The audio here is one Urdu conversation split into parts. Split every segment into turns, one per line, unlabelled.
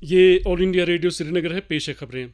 یہ آل انڈیا ریڈیو سری نگر ہے۔ پیش خبریں۔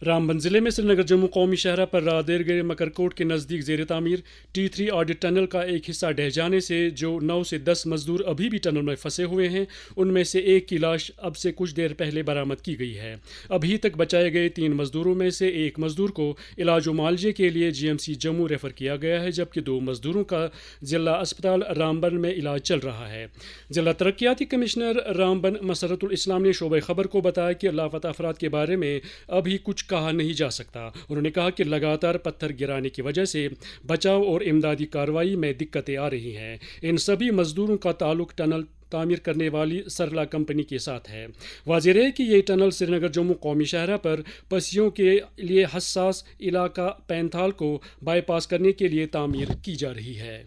رامبن ضلع میں سری نگر جموں قومی شاہراہ پر رات دیر گئے مکرکوٹ کے نزدیک زیر تعمیر T3 آڈٹ ٹنل کا ایک حصہ ڈہ جانے سے جو 9 سے 10 مزدور ابھی بھی ٹنل میں پھنسے ہوئے ہیں، ان میں سے ایک کی لاش اب سے کچھ دیر پہلے برآمد کی گئی ہے۔ ابھی تک بچائے گئے 3 مزدوروں میں سے ایک مزدور کو علاج و معالجے کے لیے GMC جموں ریفر کیا گیا ہے، جبکہ 2 مزدوروں کا ضلع اسپتال رامبن میں علاج چل رہا ہے۔ ضلع ترقیاتی کمشنر رامبن مسرت الاسلام نے شعبہ خبر کو بتایا کہ لاپتہ افراد کے بارے میں ابھی کچھ کہا نہیں جا سکتا۔ انہوں نے کہا کہ لگاتار پتھر گرانے کی وجہ سے بچاؤ اور امدادی کارروائی میں دقتیں آ رہی ہیں۔ ان سبھی مزدوروں کا تعلق ٹنل تعمیر کرنے والی سرلا کمپنی کے ساتھ ہے۔ واضح رہے کہ یہ ٹنل سری نگر جموں قومی شاہراہ پر پسیوں کے لیے حساس علاقہ پینتھال کو بائی پاس کرنے کے لیے تعمیر کی جا رہی ہے۔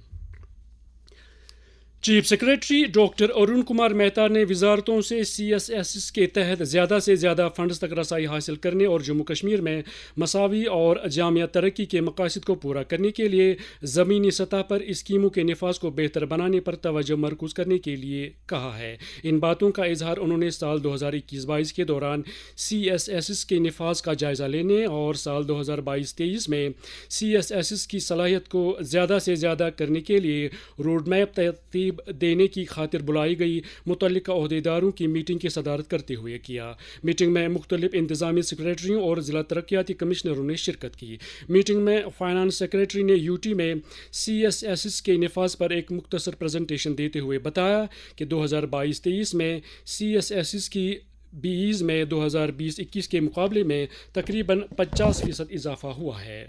Chief secretary doctor Arun Kumar Mehta نے وزارتوں سے CSS کے تحت زیادہ سے زیادہ فنڈز تک رسائی حاصل کرنے اور جموں کشمیر میں مساوی اور جامع ترقی کے مقاصد کو پورا کرنے کے لیے زمینی سطح پر اسکیموں کے نفاذ کو بہتر بنانے پر توجہ مرکوز کرنے کے لیے کہا ہے۔ ان باتوں کا اظہار انہوں نے سال 2021-22 کے دوران CSS کے نفاذ کا جائزہ لینے اور سال 2022-23 میں CSS کی صلاحیت کو زیادہ سے زیادہ کرنے کے لیے روڈ میپ ترتیب دینے کی خاطر بلائی گئی متعلقہ عہدیداروں کی میٹنگ کی صدارت کرتے ہوئے کیا۔ میٹنگ میں مختلف انتظامی سیکریٹریوں اور ضلع ترقیاتی کمشنروں نے شرکت کی۔ میٹنگ میں فائنانس سیکریٹری نے UT میں CSS کے نفاذ پر ایک مختصر پریزنٹیشن دیتے ہوئے بتایا کہ 2022-23 میں CSS کی BEs میں 2020-21 کے مقابلے میں تقریباً 50% اضافہ ہوا ہے۔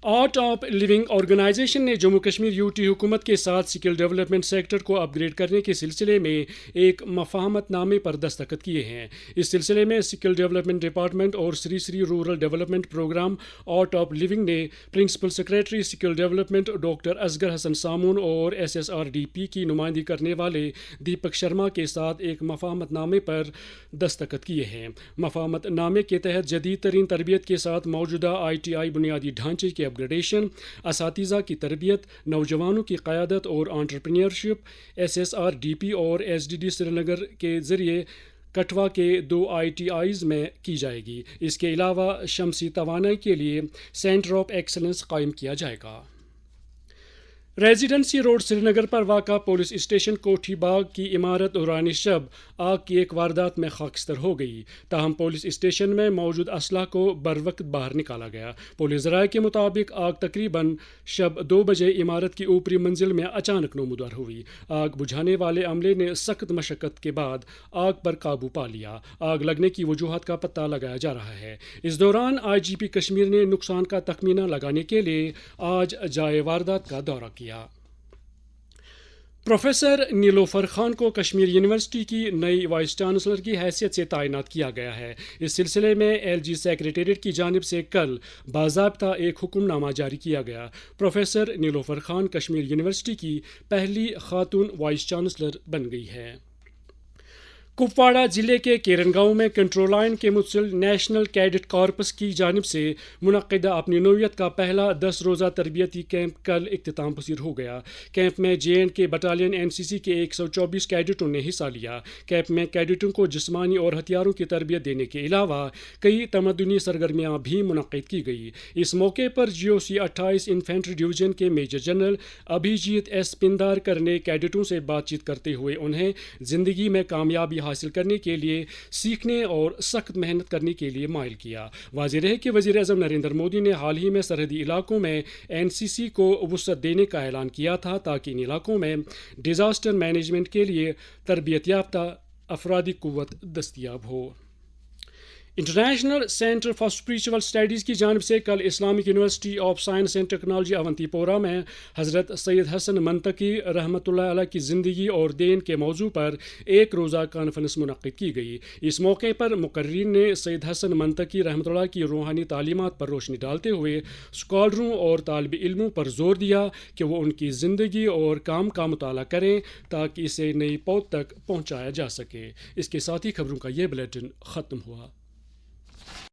آرٹ آف لیونگ آرگنائزیشن نے جموں کشمیر UT حکومت کے ساتھ سکل ڈیولپمنٹ سیکٹر کو اپ گریڈ کرنے کے سلسلے میں ایک مفاہمت نامے پر دستخط کیے ہیں۔ اس سلسلے میں سکل ڈیولپمنٹ ڈپارٹمنٹ اور Sri rural development programme art of living نے principal secretary skill development doctor Asghar Hasan Samoon اور SSRDP کی نمائندگی کرنے والے دیپک شرما کے ساتھ ایک مفاہمت نامے پر دستخط کیے ہیں۔ مفاہمت نامے کے تحت جدید ترین تربیت کے ساتھ موجودہ ITI بنیادی ڈھانچے کے اپ گریڈیشن، اساتذہ کی تربیت، نوجوانوں کی قیادت اور انٹرپرینیورشپ، SSRDP اور SDD سری نگر کے ذریعے کٹھوا کے 2 ITIs میں کی جائے گی۔ اس کے علاوہ شمسی توانائی کے لیے سینٹر آف ایکسلنس قائم کیا جائے گا۔ ریزیڈنسی روڈ سری نگر پر واقع پولیس اسٹیشن کوٹھی باغ کی عمارت دوران شب آگ کی ایک واردات میں خاکستر ہو گئی، تاہم پولیس اسٹیشن میں موجود اسلحہ کو بروقت باہر نکالا گیا۔ پولیس ذرائع کے مطابق آگ تقریباً شب 2 بجے عمارت کی اوپری منزل میں اچانک نمودار ہوئی۔ آگ بجھانے والے عملے نے سخت مشقت کے بعد آگ پر قابو پا لیا۔ آگ لگنے کی وجوہات کا پتہ لگایا جا رہا ہے۔ اس دوران IGP کشمیر نے نقصان کا تخمینہ لگانے کے لیے آج جائے واردات کا دورہ کیا۔ پروفیسر نیلوفر خان کو کشمیر یونیورسٹی کی نئی وائس چانسلر کی حیثیت سے تعینات کیا گیا ہے۔ اس سلسلے میں LG سیکریٹریٹ کی جانب سے کل باضابطہ ایک حکم نامہ جاری کیا گیا۔ پروفیسر نیلوفر خان کشمیر یونیورسٹی کی پہلی خاتون وائس چانسلر بن گئی ہیں۔ کپواڑہ ضلع کے کیرن گاؤں میں کنٹرول لائن کے متصل نیشنل کیڈٹ کارپس کی جانب سے منعقدہ اپنی نوعیت کا پہلا 10 روزہ تربیتی کیمپ کل اختتام پذیر ہو گیا۔ کیمپ میں JNK بٹالین NCC کے 124 کیڈٹوں نے حصہ لیا۔ کیمپ میں کیڈٹوں کو جسمانی اور ہتھیاروں کی تربیت دینے کے علاوہ کئی تمدنی سرگرمیاں بھی منعقد کی گئی۔ اس موقع پر GOC 28 انفینٹری ڈویژن کے میجر جنرل ابھیجیت S پندارکر نے کیڈٹوں سے بات چیت کرتے ہوئے انہیں زندگی میں کامیابی حاصل کرنے کے لیے سیکھنے اور سخت محنت کرنے کے لیے مائل کیا۔ واضح رہے کہ وزیر اعظم نریندر مودی نے حال ہی میں سرحدی علاقوں میں NCC کو وسعت دینے کا اعلان کیا تھا تاکہ ان علاقوں میں ڈیزاسٹر مینجمنٹ کے لیے تربیت یافتہ افرادی قوت دستیاب ہو۔ International centre for spiritual studies کی جانب سے کل Islamic university of science and technology Awantipora میں حضرت سید حسن منطقی رحمۃ اللہ علیہ کی زندگی اور دین کے موضوع پر ایک روزہ کانفرنس منعقد کی گئی۔ اس موقع پر مقررین نے سید حسن منطقی رحمۃ اللہ کی روحانی تعلیمات پر روشنی ڈالتے ہوئے اسکالروں اور طالب علموں پر زور دیا کہ وہ ان کی زندگی اور کام کا مطالعہ کریں تاکہ اسے نئی پود تک پہنچایا جا سکے۔ اس کے ساتھ ہی خبروں کا یہ بلیٹن ختم ہوا۔